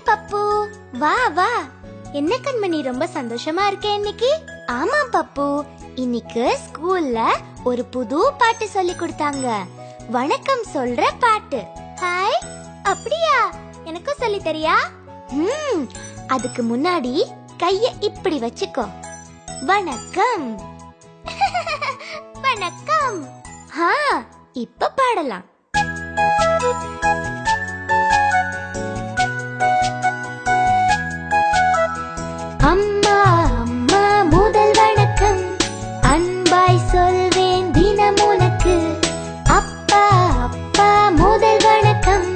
பப்பு, வா வா. என்ன கண்மணி, ரொம்ப சந்தோஷமா இருக்கே இன்னைக்கு? ஆமா பப்பு, இன்னைக்கு ஸ்கூல்ல ஒரு புது பாட்டு சொல்லி கொடுத்தாங்க. வணக்கம் சொல்ற பாட்டு. ஹாய், அப்படியா? எனக்கும் சொல்லி தரியா? அதுக்கு முன்னாடி கைய இப்படி வச்சுக்கோ. வணக்கம். வணக்கம். இப்ப பாடலாம். அம்மா அம்மா முதல் வணக்கம், அன்பாய் சொல்வேன் தினம் உனக்கு. அப்பா அப்பா முதல் வணக்கம்,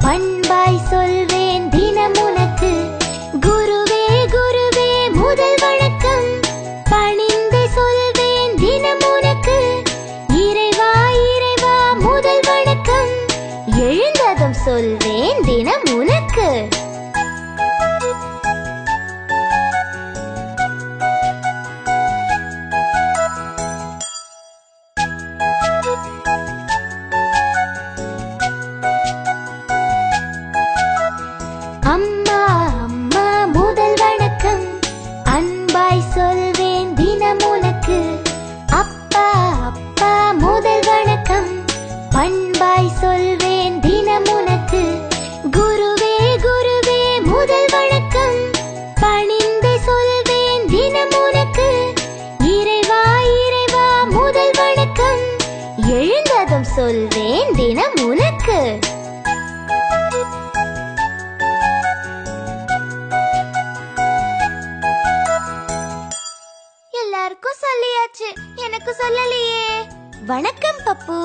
பண்பாய் சொல்வேன் தினம் உனக்கு. குருவே குருவே முதல் வணக்கம், பணிந்து சொல்வேன் தினம் உனக்கு. இறைவா இறைவா முதல் வணக்கம், எழுந்ததும் சொல்வேன் தினம் உனக்கு. அம்மா அம்மா முதல் வணக்கம், அன்பாய் சொல்வேன் தினம் உனக்கு. அப்பா அப்பா முதல் வணக்கம், பண்பாய் சொல்வேன் தினம் உனக்கு. குருவே குருவே முதல் வணக்கம், பணிந்து சொல்வேன் தினம் உனக்கு. இறைவா இறைவா முதல் வணக்கம், எழுந்ததும் சொல்வேன் தினம் உனக்கு. எல்லாருக்கும் சொல்லியாச்சு, எனக்கு சொல்லலையே. வணக்கம் பப்பு.